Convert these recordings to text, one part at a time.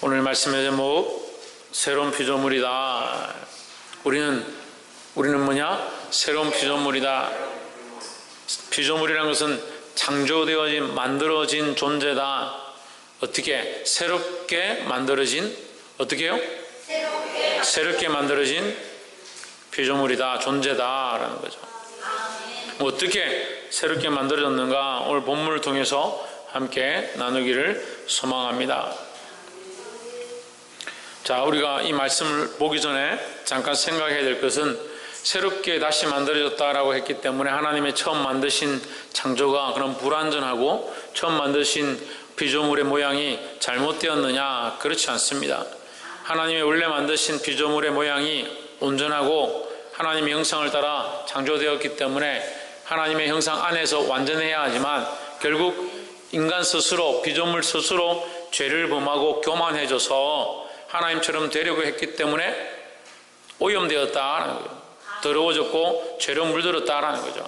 오늘 말씀의 제목 새로운 피조물이다. 우리는 뭐냐? 새로운 피조물이다. 피조물이라는 것은 창조되어진 만들어진 존재다. 어떻게? 새롭게 만들어진 어떻게요? 새롭게 만들어진 피조물이다. 존재다라는 거죠. 어떻게 새롭게 만들어졌는가 오늘 본문을 통해서 함께 나누기를 소망합니다. 자, 우리가 이 말씀을 보기 전에 잠깐 생각해야 될 것은 새롭게 다시 만들어졌다라고 했기 때문에 하나님의 처음 만드신 창조가 그런 불완전하고 처음 만드신 피조물의 모양이 잘못되었느냐? 그렇지 않습니다. 하나님의 원래 만드신 피조물의 모양이 온전하고 하나님의 형상을 따라 창조되었기 때문에 하나님의 형상 안에서 완전해야 하지만 결국 인간 스스로, 피조물 스스로 죄를 범하고 교만해져서 하나님처럼 되려고 했기 때문에 오염되었다라는 거죠. 더러워졌고 죄로 물들었다라는 거죠.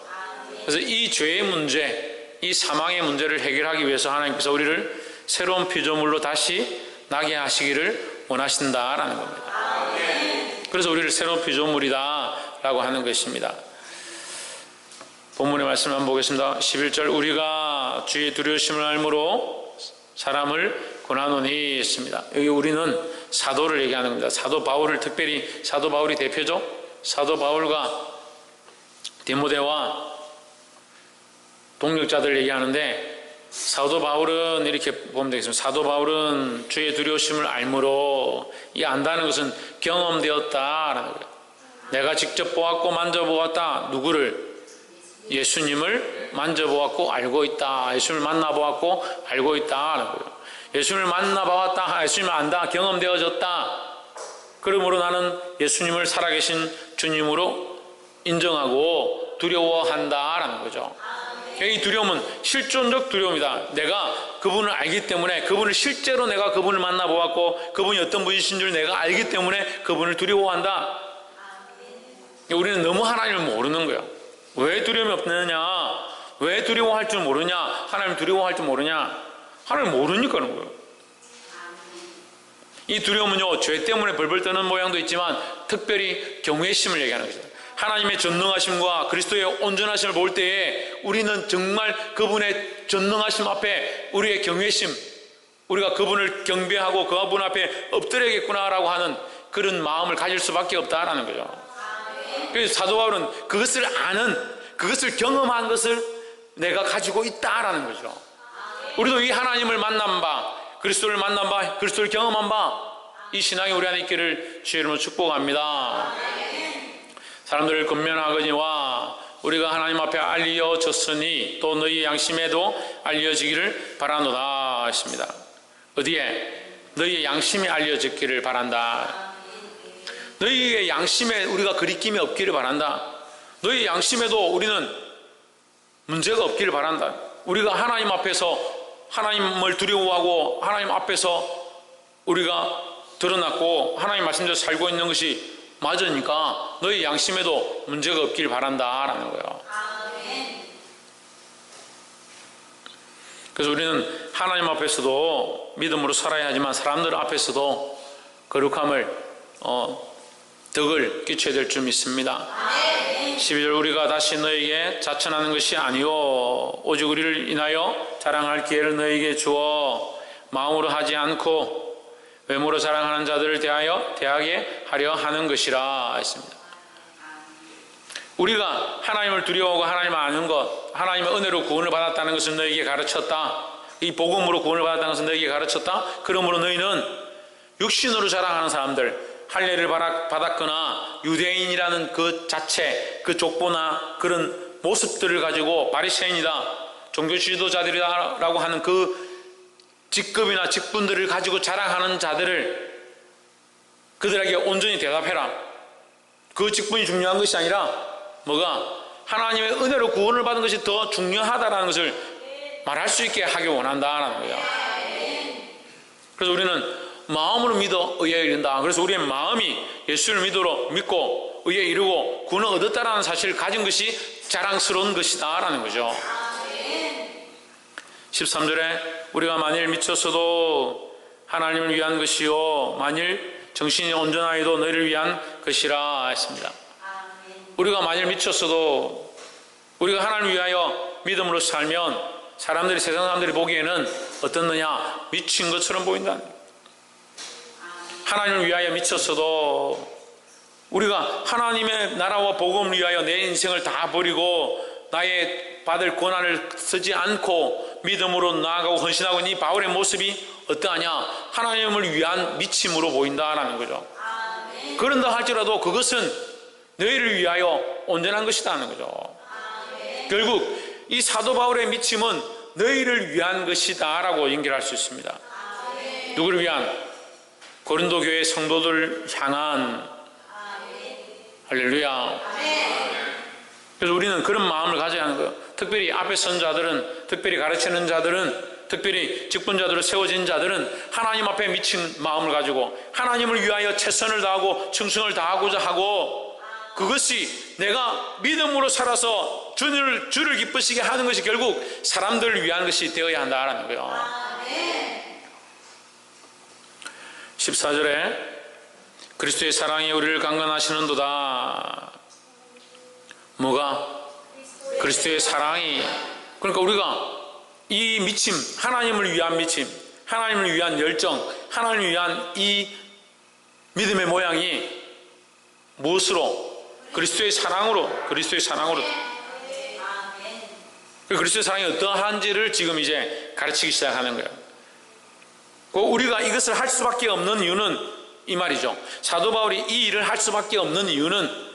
그래서 이 죄의 문제, 이 사망의 문제를 해결하기 위해서 하나님께서 우리를 새로운 피조물로 다시 나게 하시기를 원하신다라는 겁니다. 그래서 우리를 새로운 피조물이다라고 하는 것입니다. 본문의 말씀 한번 보겠습니다. 11절 우리가 주의 두려우심을 알므로 사람을 권하노니 했습니다. 여기 우리는 사도를 얘기하는 겁니다. 사도 바울을 특별히 사도 바울이 대표죠. 사도 바울과 디모데와 동역자들 얘기하는데 사도 바울은 이렇게 보면 되겠습니다. 사도 바울은 주의 두려우심을 알므로 이 안다는 것은 경험되었다라는 거예요. 내가 직접 보았고 만져보았다. 누구를? 예수님을 만져보았고 알고 있다. 예수님을 만나보았고 알고 있다라는 거예요. 예수님을 만나보았다. 예수님을 안다. 경험되어졌다. 그러므로 나는 예수님을 살아계신 주님으로 인정하고 두려워한다라는 거죠. 이 두려움은 실존적 두려움이다. 내가 그분을 알기 때문에 그분을 실제로 내가 그분을 만나보았고 그분이 어떤 분이신 줄 내가 알기 때문에 그분을 두려워한다. 우리는 너무 하나님을 모르는 거예요. 왜 두려움이 없느냐? 왜 두려워할 줄 모르냐? 하나님 두려워할 줄 모르냐? 하나님 모르니까 그런 거예요. 이 두려움은요, 죄 때문에 벌벌 떠는 모양도 있지만 특별히 경외심을 얘기하는 거죠. 하나님의 전능하심과 그리스도의 온전하심을 볼 때에 우리는 정말 그분의 전능하심 앞에 우리의 경외심, 우리가 그분을 경배하고 그분 앞에 엎드려야겠구나라고 하는 그런 마음을 가질 수밖에 없다라는 거죠. 그래서 사도 바울은 그것을 아는, 그것을 경험한 것을 내가 가지고 있다라는 거죠. 우리도 이 하나님을 만난 바, 그리스도를 만난 바, 그리스도를 경험한 바, 이 신앙이 우리 안에 있기를 주의 이름으로 축복합니다. 사람들을 권면하거니와 우리가 하나님 앞에 알려졌으니 또 너희 양심에도 알려지기를 바라노다 했습니다. 어디에? 너희의 양심이 알려졌기를 바란다. 너희의 양심에 우리가 거리낌이 없기를 바란다. 너희의 양심에도 우리는 문제가 없기를 바란다. 우리가 하나님 앞에서 하나님을 두려워하고 하나님 앞에서 우리가 드러났고 하나님 말씀대로 살고 있는 것이 맞으니까 너희 양심에도 문제가 없기를 바란다라는 거예요. 그래서 우리는 하나님 앞에서도 믿음으로 살아야 하지만 사람들 앞에서도 거룩함을 덕을 끼쳐야 될 줄 믿습니다. 12절 우리가 다시 너에게 자천하는 것이 아니요 오직 우리를 인하여 자랑할 기회를 너에게 주어 마음으로 하지 않고 외모로 자랑하는 자들을 대하게 하려 하는 것이라 했습니다. 우리가 하나님을 두려워하고 하나님을 아는 것, 하나님의 은혜로 구원을 받았다는 것을 너에게 가르쳤다. 이 복음으로 구원을 받았다는 것을 너에게 가르쳤다. 그러므로 너희는 육신으로 자랑하는 사람들, 할례를 받았거나 유대인이라는 그 자체, 그 족보나 그런 모습들을 가지고 바리새인이다, 종교 지도자들이라고 하는 그 직급이나 직분들을 가지고 자랑하는 자들을 그들에게 온전히 대답해라. 그 직분이 중요한 것이 아니라 뭐가? 하나님의 은혜로 구원을 받은 것이 더 중요하다는 것을 말할 수 있게 하기 원한다는 거예요. 그래서 우리는 마음으로 믿어 의에 이른다. 그래서 우리의 마음이 예수를 믿고 의에 이르고 구원을 얻었다라는 사실을 가진 것이 자랑스러운 것이다 라는 거죠. 13절에 우리가 만일 미쳤어도 하나님을 위한 것이요 만일 정신이 온전하여도 너희를 위한 것이라 했습니다. 우리가 만일 미쳤어도 우리가 하나님을 위하여 믿음으로 살면 사람들이, 세상 사람들이 보기에는 어떻느냐? 미친 것처럼 보인다. 하나님을 위하여 미쳤어도 우리가 하나님의 나라와 복음을 위하여 내 인생을 다 버리고 나의 받을 고난을 쓰지 않고 믿음으로 나아가고 헌신하고 있는 이 바울의 모습이 어떠하냐? 하나님을 위한 미침으로 보인다라는 거죠. 그런다 할지라도 그것은 너희를 위하여 온전한 것이라는 거죠. 결국 이 사도 바울의 미침은 너희를 위한 것이다 라고 연결할 수 있습니다. 누구를 위한? 고린도 교회 성도들 향한. 할렐루야. 그래서 우리는 그런 마음을 가져야 하는 거예요. 특별히 앞에 선 자들은, 특별히 가르치는 자들은, 특별히 직분자들로 세워진 자들은 하나님 앞에 미친 마음을 가지고 하나님을 위하여 최선을 다하고 충성을 다하고자 하고, 그것이 내가 믿음으로 살아서 주를 기쁘시게 하는 것이 결국 사람들을 위한 것이 되어야 한다라는 거예요. 14절에 그리스도의 사랑이 우리를 강건하시는도다. 뭐가? 그리스도의 사랑이. 그러니까 우리가 이 미침, 하나님을 위한 미침, 하나님을 위한 열정, 하나님을 위한 이 믿음의 모양이 무엇으로? 그리스도의 사랑으로. 그리스도의 사랑으로. 그리스도의 사랑이 어떠한지를 지금 이제 가르치기 시작하는 거예요. 우리가 이것을 할 수밖에 없는 이유는 이 말이죠. 사도 바울이 이 일을 할 수밖에 없는 이유는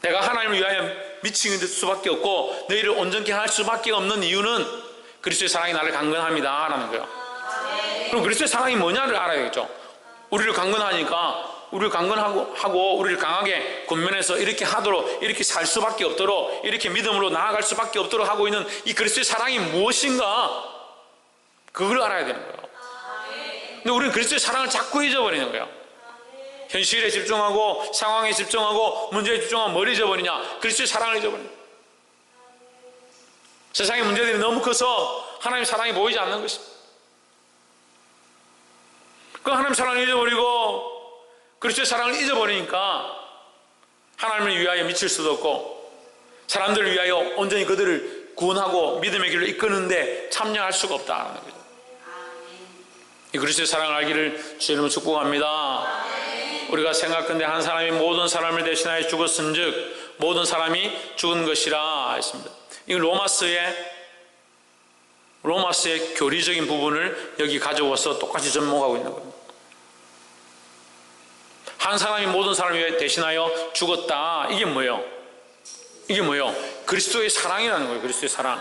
내가 하나님을 위하여 미치는 수밖에 없고 너희를 온전케 할 수밖에 없는 이유는 그리스도의 사랑이 나를 강건합니다 라는 거예요. 그럼 그리스도의 사랑이 뭐냐를 알아야겠죠. 우리를 강건하니까 우리를 강건하고 우리를 강하게 권면해서 이렇게 하도록, 이렇게 살 수밖에 없도록, 이렇게 믿음으로 나아갈 수밖에 없도록 하고 있는 이 그리스도의 사랑이 무엇인가, 그걸 알아야 되는 거예요. 근데 우리는 그리스도의 사랑을 자꾸 잊어버리는 거예요. 현실에 집중하고 상황에 집중하고 문제에 집중하면 뭘 잊어버리냐? 그리스도의 사랑을 잊어버립니다. 세상의 문제들이 너무 커서 하나님의 사랑이 보이지 않는 것입니다. 그 하나님의 사랑을 잊어버리고 그리스도의 사랑을 잊어버리니까 하나님을 위하여 미칠 수도 없고 사람들을 위하여 온전히 그들을 구원하고 믿음의 길로 이끄는데 참여할 수가 없다는 거죠. 이 그리스도의 사랑을 알기를 주의 이름으로 축복합니다. 우리가 생각컨대 한 사람이 모든 사람을 대신하여 죽었은즉 모든 사람이 죽은 것이라 했습니다. 이 로마서의 교리적인 부분을 여기 가져와서 똑같이 접목하고 있는 겁니다. 한 사람이 모든 사람을 위해 대신하여 죽었다. 이게 뭐예요? 이게 뭐예요? 그리스도의 사랑이라는 거예요. 그리스도의 사랑.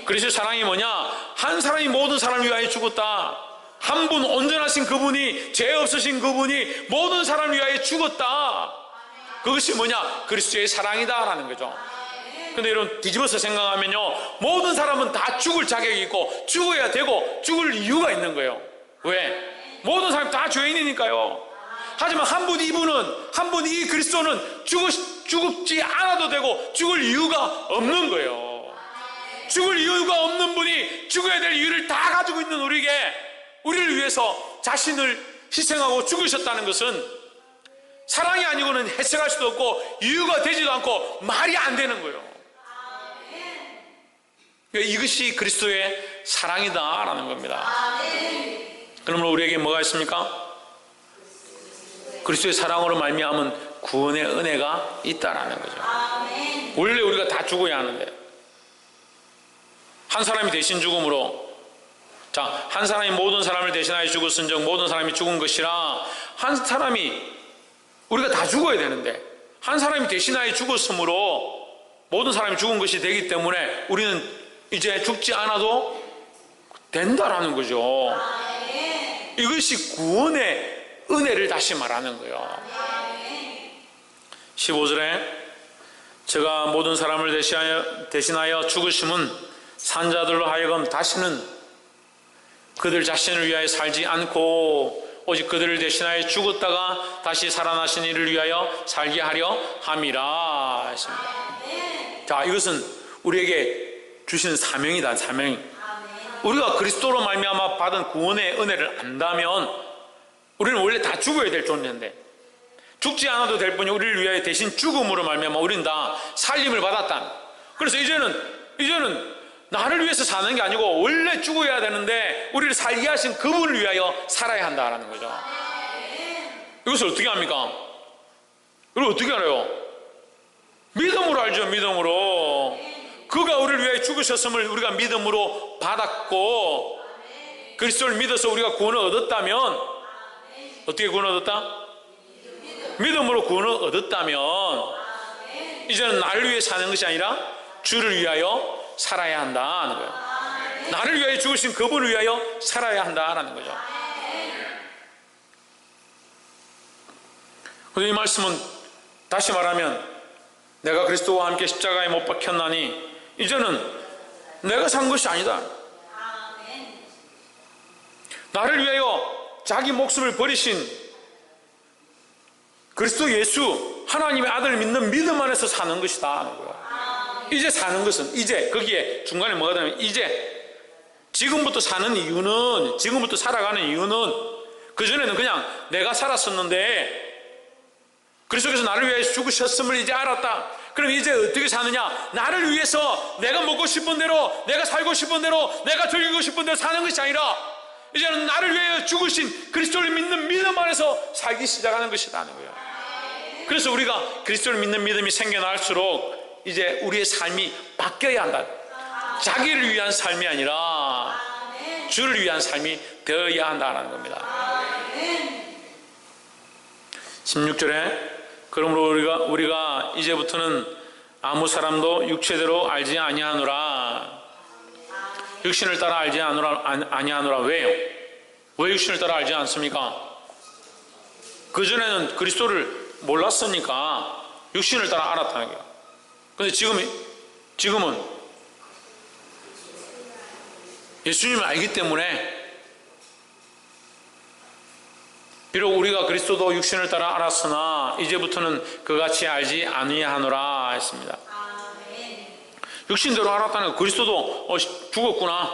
그리스도의 사랑이 뭐냐? 한 사람이 모든 사람을 위하여 죽었다. 한 분 온전하신 그분이, 죄 없으신 그분이 모든 사람을 위하여 죽었다. 그것이 뭐냐? 그리스도의 사랑이다 라는 거죠. 근데 여러분 뒤집어서 생각하면요, 모든 사람은 다 죽을 자격이 있고 죽어야 되고 죽을 이유가 있는 거예요. 왜? 모든 사람이 다 죄인이니까요. 하지만 한 분 이 그리스도는 죽지 않아도 되고 죽을 이유가 없는 거예요. 죽을 이유가 없는 분이 죽어야 될 이유를 다 가지고 있는 우리를 위해서 자신을 희생하고 죽으셨다는 것은 사랑이 아니고는 해석할 수도 없고 이유가 되지도 않고 말이 안 되는 거예요. 이것이 그리스도의 사랑이다라는 겁니다. 그러므로 우리에게 뭐가 있습니까? 그리스도의 사랑으로 말미암은 구원의 은혜가 있다라는 거죠. 원래 우리가 다 죽어야 하는데 한 사람이 대신 죽음으로, 자, 한 사람이 모든 사람을 대신하여 죽었은즉 모든 사람이 죽은 것이라, 한 사람이, 우리가 다 죽어야 되는데 한 사람이 대신하여 죽었으므로 모든 사람이 죽은 것이 되기 때문에 우리는 이제 죽지 않아도 된다라는 거죠. 이것이 구원의 은혜를 다시 말하는 거예요. 15절에 제가 모든 사람을 대신하여 죽으심은 산자들로 하여금 다시는 그들 자신을 위하여 살지 않고 오직 그들을 대신하여 죽었다가 다시 살아나신 이를 위하여 살게 하려 함이라 했습니다. 자, 이것은 우리에게 주시는 사명이다. 사명. 우리가 그리스도로 말미암아 받은 구원의 은혜를 안다면 우리는 원래 다 죽어야 될 존재인데 죽지 않아도 될 뿐이 우리를 위하여 대신 죽음으로 말미암아 우리는 다 살림을 받았다. 그래서 이제는 나를 위해서 사는 게 아니고 원래 죽어야 되는데 우리를 살게 하신 그분을 위하여 살아야 한다라는 거죠. 이것을 어떻게 합니까? 이걸 어떻게 알아요? 믿음으로 알죠. 믿음으로. 그가 우리를 위하여 죽으셨음을 우리가 믿음으로 받았고 그리스도를 믿어서 우리가 구원을 얻었다면 어떻게 구원을 얻었다? 믿음으로 구원을 얻었다면 이제는 나를 위해 사는 것이 아니라 주를 위하여 살아야 한다는 거예요. 나를 위하여 죽으신 그분을 위하여 살아야 한다는 거죠. 이 말씀은 다시 말하면 내가 그리스도와 함께 십자가에 못 박혔나니 이제는 내가 산 것이 아니다. 나를 위하여 자기 목숨을 버리신 그리스도 예수 하나님의 아들을 믿는 믿음 안에서 사는 것이다 하는 거예요. 이제 사는 것은 이제 거기에 중간에 뭐가 되냐면 이제 지금부터 사는 이유는 지금부터 살아가는 이유는 그전에는 그냥 내가 살았었는데 그리스도께서 나를 위해 죽으셨음을 이제 알았다. 그럼 이제 어떻게 사느냐? 나를 위해서 내가 먹고 싶은 대로 내가 살고 싶은 대로 내가 즐기고 싶은 대로 사는 것이 아니라 이제는 나를 위해 죽으신 그리스도를 믿는 믿음 안에서 살기 시작하는 것이라는 거예요. 그래서 우리가 그리스도를 믿는 믿음이 생겨날수록 이제 우리의 삶이 바뀌어야 한다. 자기를 위한 삶이 아니라 주를 위한 삶이 되어야 한다는 겁니다. 16절에 그러므로 우리가 이제부터는 아무 사람도 육체대로 알지 아니하노라. 육신을 따라 알지 아니하노라. 왜요? 왜 육신을 따라 알지 않습니까? 그전에는 그리스도를 몰랐으니까 육신을 따라 알았다는 거예요. 그런데 지금은 예수님을 알기 때문에 비록 우리가 그리스도도 육신을 따라 알았으나 이제부터는 그같이 알지 아니하노라 했습니다. 육신대로 알았다는 거. 그리스도도 죽었구나,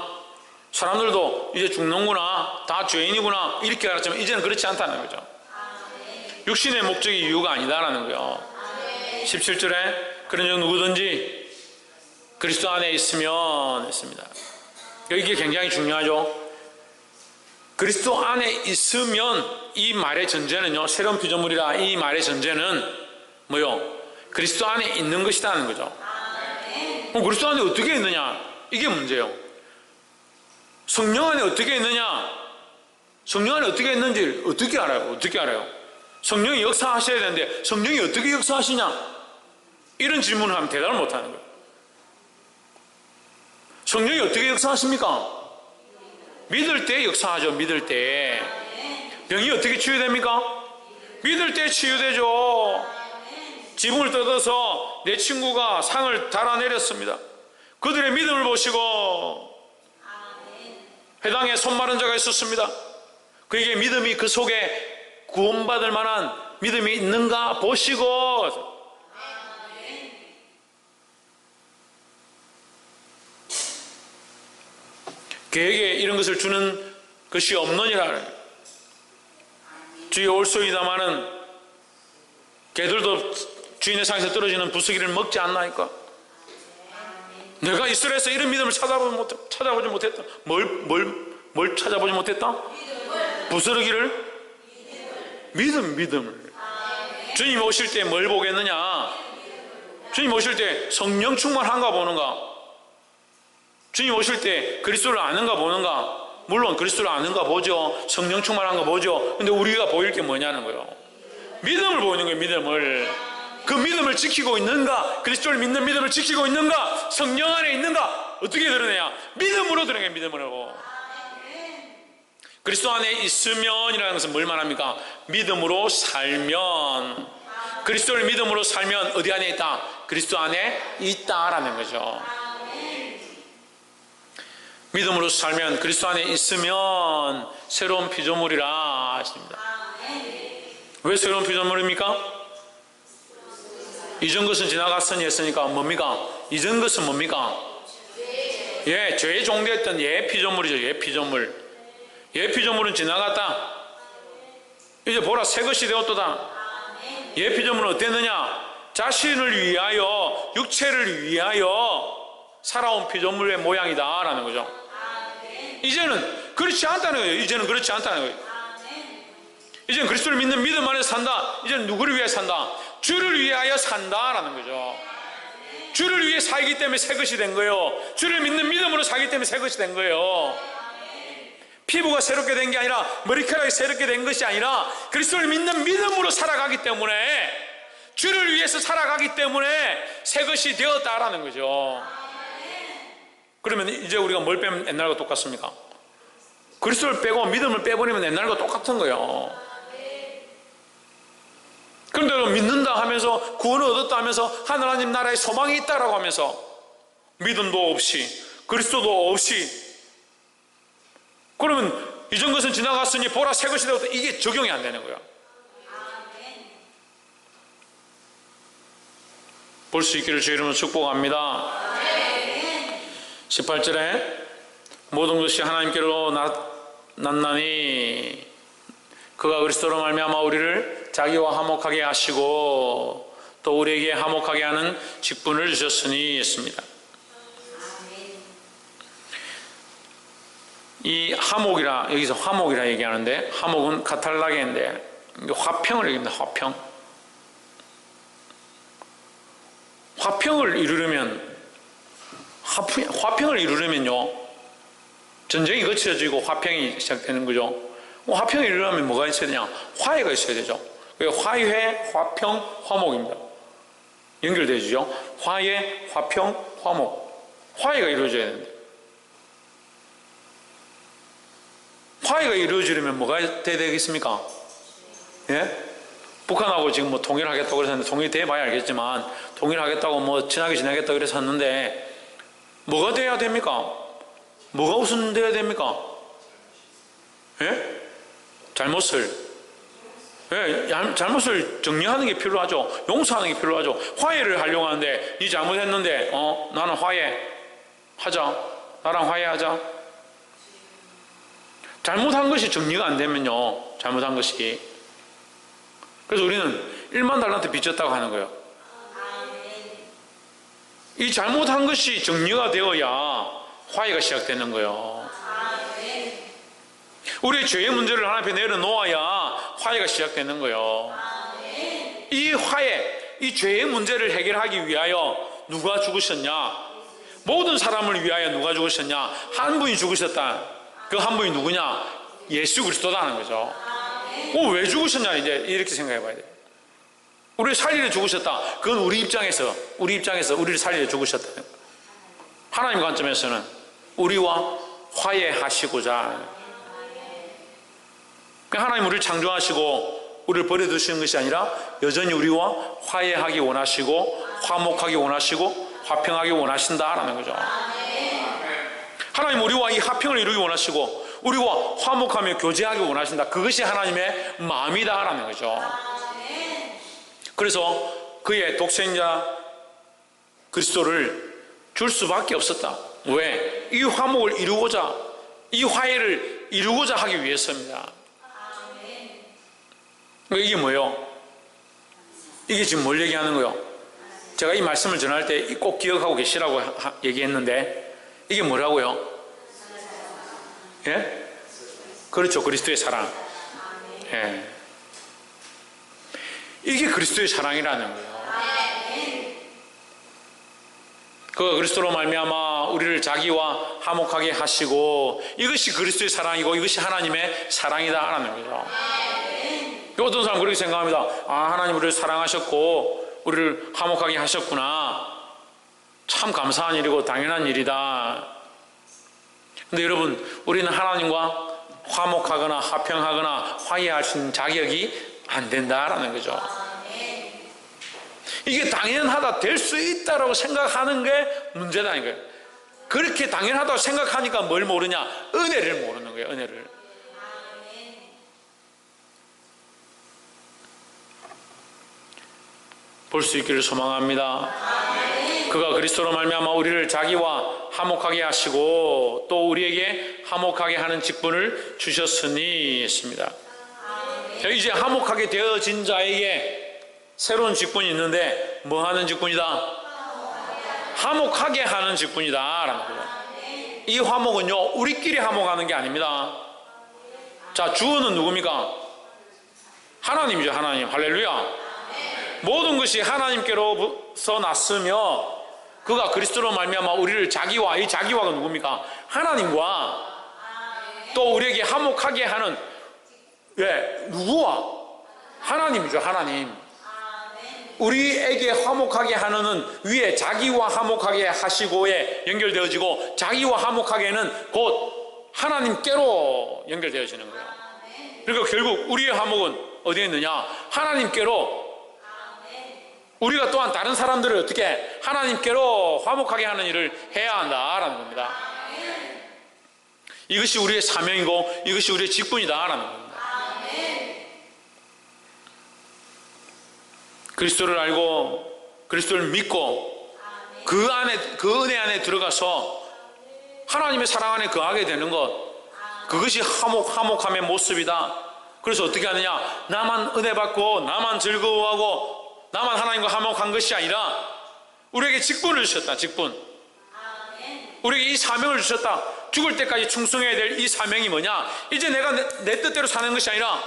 사람들도 이제 죽는구나, 다 죄인이구나 이렇게 알았지만 이제는 그렇지 않다는 거죠. 육신의 목적이 이유가 아니다라는 거예요. 17절에 그런즉 누구든지 그리스도 안에 있으면 했습니다. 이게 굉장히 중요하죠. 그리스도 안에 있으면 이 말의 전제는요, 새로운 피조물이라 이 말의 전제는 뭐요? 그리스도 안에 있는 것이라는 거죠. 그럼 그리스도 안에 어떻게 있느냐? 이게 문제예요. 성령 안에 어떻게 있느냐? 성령 안에 어떻게 있는지 어떻게 알아요? 어떻게 알아요? 성령이 역사하셔야 되는데 성령이 어떻게 역사하시냐? 이런 질문을 하면 대답을 못하는 거예요. 성령이 어떻게 역사하십니까? 믿을 때 역사하죠. 믿을 때. 병이 어떻게 치유됩니까? 믿을 때 치유되죠. 지붕을 뜯어서 내 친구가 상을 달아내렸습니다. 그들의 믿음을 보시고 회당에 손 마른 자가 있었습니다. 그에게 믿음이 그 속에 구원받을 만한 믿음이 있는가 보시고 그에게 이런 것을 주는 것이 없느니라. 주의 올소이다마는 개들도 주인의 상에서 떨어지는 부스기를 먹지 않나이까? 내가 이스라엘에서 이런 믿음을 찾아보지 못했다. 뭘 찾아보지 못했다? 부스러기를? 믿음을. 주님 오실 때 뭘 보겠느냐? 주님 오실 때 성령 충만한가 보는가? 주님 오실 때 그리스도를 아는가 보는가? 물론 그리스도를 아는가 보죠. 성령 충만한가 보죠. 근데 우리가 보일 게 뭐냐는 거예요. 믿음을 보이는 거예요. 믿음을. 그 믿음을 지키고 있는가? 그리스도를 믿는 믿음을 지키고 있는가? 성령 안에 있는가? 어떻게 드러내냐? 믿음으로 드러내요. 믿음으로. 그리스도 안에 있으면이라는 것은 뭘 말합니까? 믿음으로 살면. 그리스도를 믿음으로 살면 어디 안에 있다? 그리스도 안에 있다라는 거죠. 믿음으로 살면 그리스도 안에 있으면 새로운 피조물이라 하십니다. 왜 새로운 피조물입니까? 이전 것은 지나갔으니 했으니까 뭡니까? 이전 것은 뭡니까? 예, 죄의 종되었던 예 피조물이죠. 예 피조물. 예 피조물은 지나갔다. 이제 보라 새 것이 되었도다. 예 피조물은 어땠느냐? 자신을 위하여, 육체를 위하여 살아온 피조물의 모양이다 라는 거죠. 이제는 그렇지 않다는 거예요. 이제는 그렇지 않다는 거예요. 이제는 그리스도를 믿는 믿음 안에서 산다. 이제는 누구를 위해 산다? 주를 위하여 산다라는 거죠. 주를 위해 살기 때문에 새 것이 된 거예요. 주를 믿는 믿음으로 살기 때문에 새 것이 된 거예요. 피부가 새롭게 된 게 아니라, 머리카락이 새롭게 된 것이 아니라 그리스도를 믿는 믿음으로 살아가기 때문에, 주를 위해서 살아가기 때문에 새 것이 되었다라는 거죠. 그러면 이제 우리가 뭘 빼면 옛날과 똑같습니까? 그리스도를 빼고 믿음을 빼버리면 옛날과 똑같은 거예요. 그런데 믿는다 하면서, 구원을 얻었다 하면서, 하나님 나라의 소망이 있다라고 하면서 믿음도 없이 그리스도도 없이, 그러면 이전 것은 지나갔으니 보라 새 것이 되었다. 이게 적용이 안 되는 거예요. 볼 수 있기를 주의 이름으로 축복합니다. 18절에 모든 것이 하나님께로 났나니 그가 그리스도로 말미암아 우리를 자기와 화목하게 하시고 또 우리에게 화목하게 하는 직분을 주셨으니 했습니다. 이 화목이라, 여기서 화목이라 얘기하는데, 화목은 카탈라게인데 화평을 얘기합니다. 화평을 이루려면요, 전쟁이 거쳐지고 화평이 시작되는 거죠. 화평을 이루려면 뭐가 있어야 되냐? 화해가 있어야 되죠. 화해, 화평, 화목입니다. 연결되죠. 화해, 화평, 화목. 화해가 이루어져야 되는데, 화해가 이루어지려면 뭐가 돼야 되겠습니까? 예? 북한하고 지금 뭐 통일하겠다고 그랬는데, 통일돼봐야 알겠지만, 통일하겠다고 뭐 친하게 지내겠다고 그랬었는데, 뭐가 돼야 됩니까? 뭐가 우선 돼야 됩니까? 예? 잘못을 정리하는 게 필요하죠. 용서하는 게 필요하죠. 화해를 하려고 하는데, 네 잘못했는데, 나는 화해하자. 나랑 화해하자. 잘못한 것이 정리가 안 되면요, 잘못한 것이. 그래서 우리는 1만 달란트 빚졌다고 하는 거예요. 이 잘못한 것이 정리가 되어야 화해가 시작되는 거예요. 우리의 죄의 문제를 하나님 앞에 내려놓아야 화해가 시작되는 거예요. 이 화해, 이 죄의 문제를 해결하기 위하여 누가 죽으셨냐? 모든 사람을 위하여 누가 죽으셨냐? 한 분이 죽으셨다. 그 한 분이 누구냐? 예수 그리스도라는 거죠. 왜 죽으셨냐? 이제 이렇게 생각해 봐야 돼요. 우리를 살리려 죽으셨다. 그건 우리 입장에서 우리를 살리려 죽으셨다. 하나님 관점에서는 우리와 화해하시고자. 하나님 우리를 창조하시고 우리를 버려두시는 것이 아니라 여전히 우리와 화해하기 원하시고 화목하기 원하시고 화평하기 원하신다라는 거죠. 하나님 우리와 이 화평을 이루기 원하시고 우리와 화목하며 교제하기 원하신다. 그것이 하나님의 마음이다라는 거죠. 그래서 그의 독생자 그리스도를 줄 수밖에 없었다. 왜? 이 화목을 이루고자, 이 화해를 이루고자 하기 위해서입니다. 이게 뭐예요? 이게 지금 뭘 얘기하는 거예요? 제가 이 말씀을 전할 때 꼭 기억하고 계시라고 얘기했는데, 이게 뭐라고요? 예? 그렇죠. 그리스도의 사랑. 예. 이게 그리스도의 사랑이라는 거예요. 그 그리스도로 말미암아 우리를 자기와 화목하게 하시고, 이것이 그리스도의 사랑이고 이것이 하나님의 사랑이다라는 거죠. 어떤 사람 그렇게 생각합니다. 하나님 우리를 사랑하셨고 우리를 화목하게 하셨구나. 참 감사한 일이고 당연한 일이다. 근데 여러분, 우리는 하나님과 화목하거나 화평하거나 화해할 수 있는 자격이 안 된다라는 거죠. 이게 당연하다, 될 수 있다라고 생각하는 게 문제다는 거예요. 그렇게 당연하다고 생각하니까 뭘 모르냐? 은혜를 모르는 거예요. 은혜를. 볼 수 있기를 소망합니다. 그가 그리스도로 말미암아 우리를 자기와 화목하게 하시고 또 우리에게 화목하게 하는 직분을 주셨으니 했습니다. 이제 화목하게 되어진 자에게 새로운 직분이 있는데 뭐 하는 직분이다? 화목하게 하는 직분이다 라는 거예요. 이 화목은요 우리끼리 화목하는 게 아닙니다. 자, 주어는 누굽니까? 하나님이죠. 하나님. 할렐루야. 모든 것이 하나님께로서 났으며 그가 그리스도로 말미암아 우리를 자기와, 이 자기와가 누굽니까? 하나님과 또 우리에게 화목하게 하는, 왜? 누구와? 하나님이죠. 하나님. 우리에게 화목하게 하는은 위에 자기와 화목하게 하시고에 연결되어지고 자기와 화목하게는 곧 하나님께로 연결되어지는 거예요. 그러니까 결국 우리의 화목은 어디에 있느냐? 하나님께로. 우리가 또한 다른 사람들을 어떻게 하나님께로 화목하게 하는 일을 해야 한다라는 겁니다. 이것이 우리의 사명이고 이것이 우리의 직분이다라는 겁니다. 그리스도를 알고 그리스도를 믿고 그 안에, 그 은혜 안에 들어가서 하나님의 사랑 안에 거하게 되는 것, 그것이 화목함의 모습이다. 그래서 어떻게 하느냐? 나만 은혜 받고 나만 즐거워하고 나만 하나님과 화목한 것이 아니라 우리에게 직분을 주셨다. 직분. 우리에게 이 사명을 주셨다. 죽을 때까지 충성해야 될 이 사명이 뭐냐? 이제 내가 내 뜻대로 사는 것이 아니라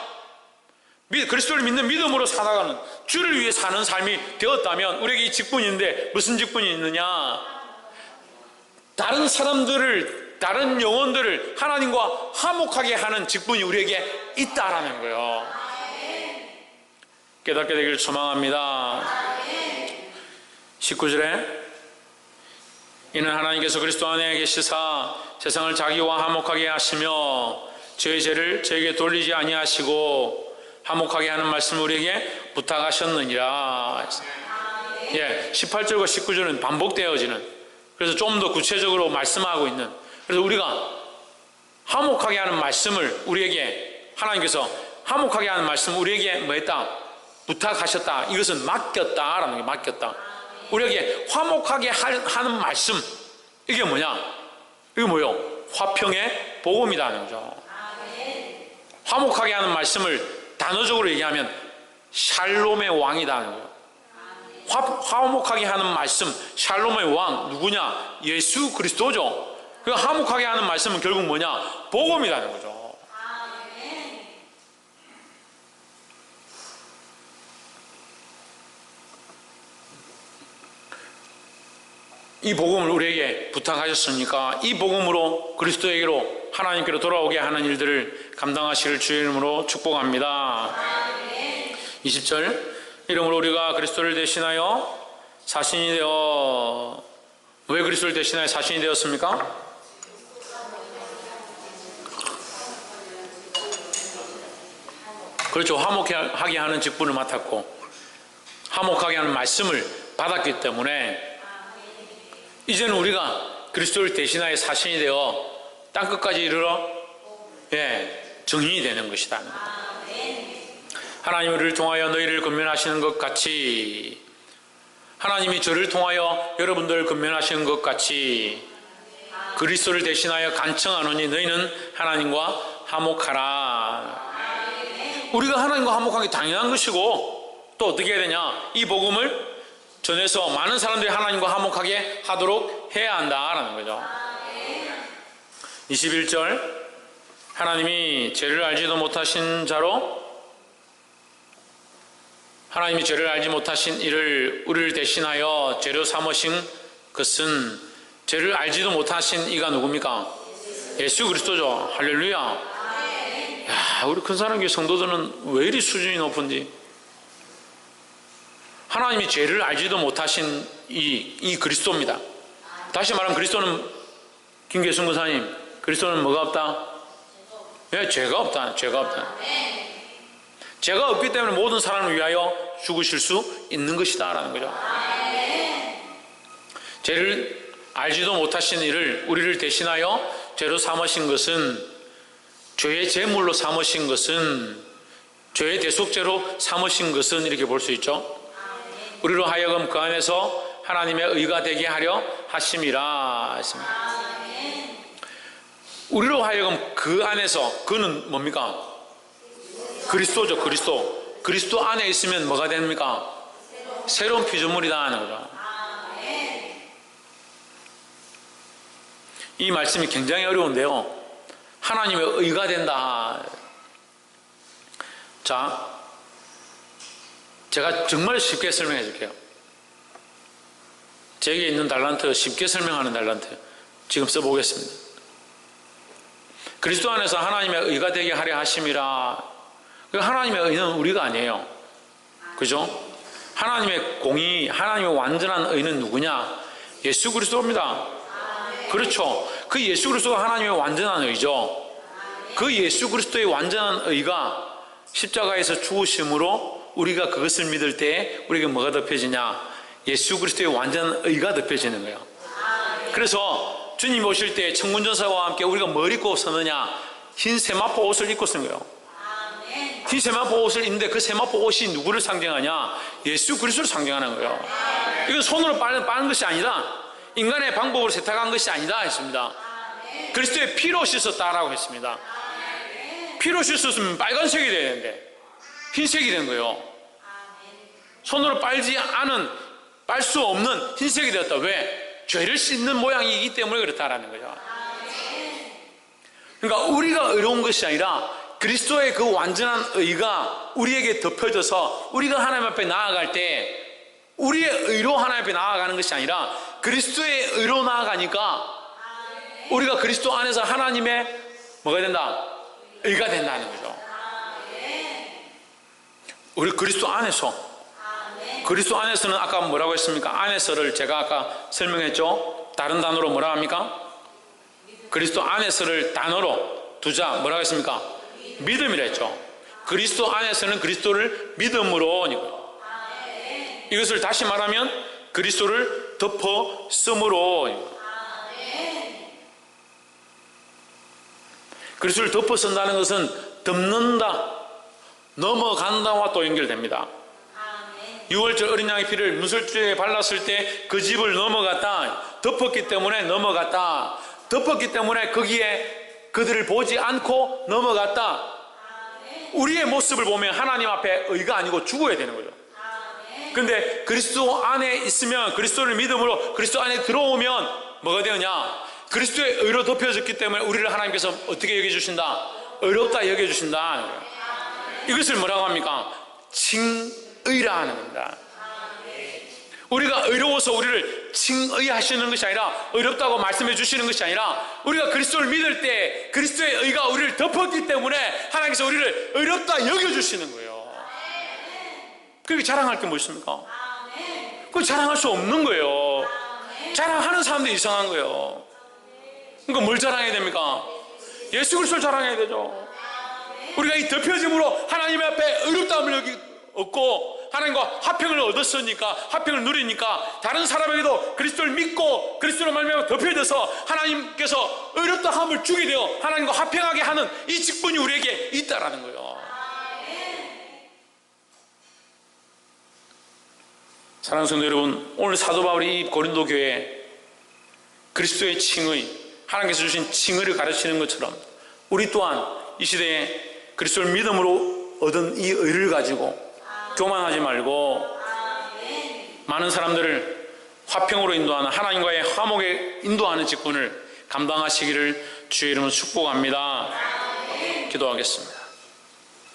그리스도를 믿는 믿음으로 살아가는, 주를 위해 사는 삶이 되었다면 우리에게 이 직분이 있는데 무슨 직분이 있느냐? 다른 사람들을, 다른 영혼들을 하나님과 화목하게 하는 직분이 우리에게 있다라는 거예요. 깨닫게 되기를 소망합니다. 19절에 이는 하나님께서 그리스도 안에 계시사 세상을 자기와 화목하게 하시며 저희 죄를 저에게 돌리지 아니하시고 화목하게 하는 말씀을 우리에게 부탁하셨느니라. 18절과 19절은 반복되어지는, 그래서 좀 더 구체적으로 말씀하고 있는, 그래서 우리가 화목하게 하는 말씀을 우리에게, 하나님께서 화목하게 하는 말씀을 우리에게 뭐 했다? 부탁하셨다. 이것은 맡겼다라는 게, 맡겼다. 우리에게 화목하게 하는 말씀, 이게 뭐냐? 이게 뭐요? 화평의 복음이라는 거죠. 화목하게 하는 말씀을 단어적으로 얘기하면 샬롬의 왕이라는 거예요. 화목하게 하는 말씀, 샬롬의 왕 누구냐? 예수 그리스도죠. 그 화목하게 하는 말씀은 결국 뭐냐? 복음이라는 거죠. 이 복음을 우리에게 부탁하셨으니까 이 복음으로 그리스도에게로, 하나님께로 돌아오게 하는 일들을 감당하시길 주의 이름으로 축복합니다. 20절, 이러므로 우리가 그리스도를 대신하여 사신이 되어, 왜 그리스도를 대신하여 사신이 되었습니까? 그렇죠. 화목하게 하는 직분을 맡았고 화목하게 하는 말씀을 받았기 때문에 이제는 우리가 그리스도를 대신하여 사신이 되어 땅끝까지 이르러 증인이 되는 것이다. 하나님을 통하여 너희를 권면하시는 것 같이, 하나님이 저를 통하여 여러분들을 권면하시는 것 같이 그리스도를 대신하여 간청하노니 너희는 하나님과 화목하라. 우리가 하나님과 화목한 게 당연한 것이고, 또 어떻게 해야 되냐? 이 복음을 전해서 많은 사람들이 하나님과 화목하게 하도록 해야 한다라는 거죠. 21절, 하나님이 죄를 알지도 못하신 자로, 하나님이 죄를 알지 못하신 이를 우리를 대신하여 죄로 삼으신 것은, 죄를 알지도 못하신 이가 누굽니까? 예수 그리스도죠. 할렐루야. 야, 우리 큰사랑교회 성도들은 왜 이리 수준이 높은지. 하나님이 죄를 알지도 못하신 이 그리스도입니다. 다시 말하면 그리스도는, 김계순 권사님, 그리스도는 뭐가 없다? 죄가 없다. 죄가 없다. 죄가 없기 때문에 모든 사람을 위하여 죽으실 수 있는 것이다 라는 거죠. 죄를 알지도 못하신 이를 우리를 대신하여 죄로 삼으신 것은, 죄의 제물로 삼으신 것은, 죄의 대속죄로 삼으신 것은, 이렇게 볼 수 있죠. 우리로 하여금 그 안에서 하나님의 의가 되게 하려 하심이라 했습니다. 우리로 하여금 그 안에서, 그는 뭡니까? 그리스도죠. 그리스도 안에 있으면 뭐가 됩니까? 새로운 피조물이다 하는 거죠. 이 말씀이 굉장히 어려운데요, 하나님의 의가 된다. 자, 제가 정말 쉽게 설명해 줄게요. 제게 있는 달란트, 쉽게 설명하는 달란트 지금 써보겠습니다. 그리스도 안에서 하나님의 의가 되게 하려 하심이라. 하나님의 의는 우리가 아니에요. 그죠? 하나님의 공의, 하나님의 완전한 의는 누구냐? 예수 그리스도입니다. 그렇죠. 그 예수 그리스도가 하나님의 완전한 의죠. 그 예수 그리스도의 완전한 의가 십자가에서 죽으심으로 우리가 그것을 믿을 때 우리에게 뭐가 덮여지냐? 예수 그리스도의 완전한 의가 덮여지는 거예요. 그래서 주님 오실 때 천군전사와 함께 우리가 뭘 입고 서느냐? 흰 세마포 옷을 입고 서는 거예요. 흰 세마포 옷을 입는데 그 세마포 옷이 누구를 상징하냐? 예수 그리스도를 상징하는 거예요. 이건 손으로 빠는 것이 아니다, 인간의 방법으로 세탁한 것이 아니다 했습니다. 그리스도의 피로 씻었다라고 했습니다. 피로 씻었으면 빨간색이 돼야 되는데 흰색이 된 거예요. 손으로 빨 수 없는 흰색이 되었다. 왜? 죄를 씻는 모양이기 때문에 그렇다라는 거죠. 그러니까 우리가 의로운 것이 아니라 그리스도의 그 완전한 의가 우리에게 덮여져서 우리가 하나님 앞에 나아갈 때 우리의 의로 하나님 앞에 나아가는 것이 아니라 그리스도의 의로 나아가니까 우리가 그리스도 안에서 하나님의 뭐가 된다? 의가 된다는 거죠. 우리 그리스도 안에서는 아까 뭐라고 했습니까? 안에서를 제가 아까 설명했죠. 다른 단어로 뭐라 합니까? 그리스도 안에서를 단어로 두자 뭐라고 했습니까? 믿음이라 했죠. 그리스도 안에서는 그리스도를 믿음으로, 이것을 다시 말하면 그리스도를 덮어 쓰므로, 그리스도를 덮어 쓴다는 것은 덮는다, 넘어간다와 또 연결됩니다. 6월절 어린 양의 피를 문설주에 발랐을 때 그 집을 넘어갔다, 덮었기 때문에 넘어갔다, 덮었기 때문에 거기에 그들을 보지 않고 넘어갔다. 우리의 모습을 보면 하나님 앞에 의가 아니고 죽어야 되는 거죠. 그런데 그리스도 안에 있으면, 그리스도를 믿음으로 그리스도 안에 들어오면 뭐가 되느냐? 그리스도의 의로 덮여졌기 때문에 우리를 하나님께서 어떻게 여겨주신다? 의롭다 여겨주신다. 이것을 뭐라고 합니까? 칭의라 하는 겁니다. 우리가 의로워서 우리를 칭의하시는 것이 아니라, 의롭다고 말씀해 주시는 것이 아니라, 우리가 그리스도를 믿을 때 그리스도의 의가 우리를 덮었기 때문에 하나님께서 우리를 의롭다 여겨주시는 거예요. 그렇게 자랑할 게 뭐 있습니까? 그거 자랑할 수 없는 거예요. 자랑하는 사람들이 이상한 거예요. 그러니까 뭘 자랑해야 됩니까? 예수 그리스도를 자랑해야 되죠. 우리가 이 덮여짐으로 하나님 앞에 의롭다함을 얻고 하나님과 화평을 얻었으니까, 화평을 누리니까 다른 사람에게도 그리스도를 믿고 그리스도로 말미암아 덮여져서 하나님께서 의롭다함을 주게 되어 하나님과 화평하게 하는 이 직분이 우리에게 있다라는 거예요. 사랑하는 성도 여러분, 오늘 사도 바울이 이 고린도 교회에 그리스도의 칭의, 하나님께서 주신 칭의를 가르치는 것처럼 우리 또한 이 시대에 그리스도를 믿음으로 얻은 이 의를 가지고 교만하지 말고 많은 사람들을 화평으로 인도하는, 하나님과의 화목에 인도하는 직분을 감당하시기를 주의 이름으로 축복합니다. 기도하겠습니다.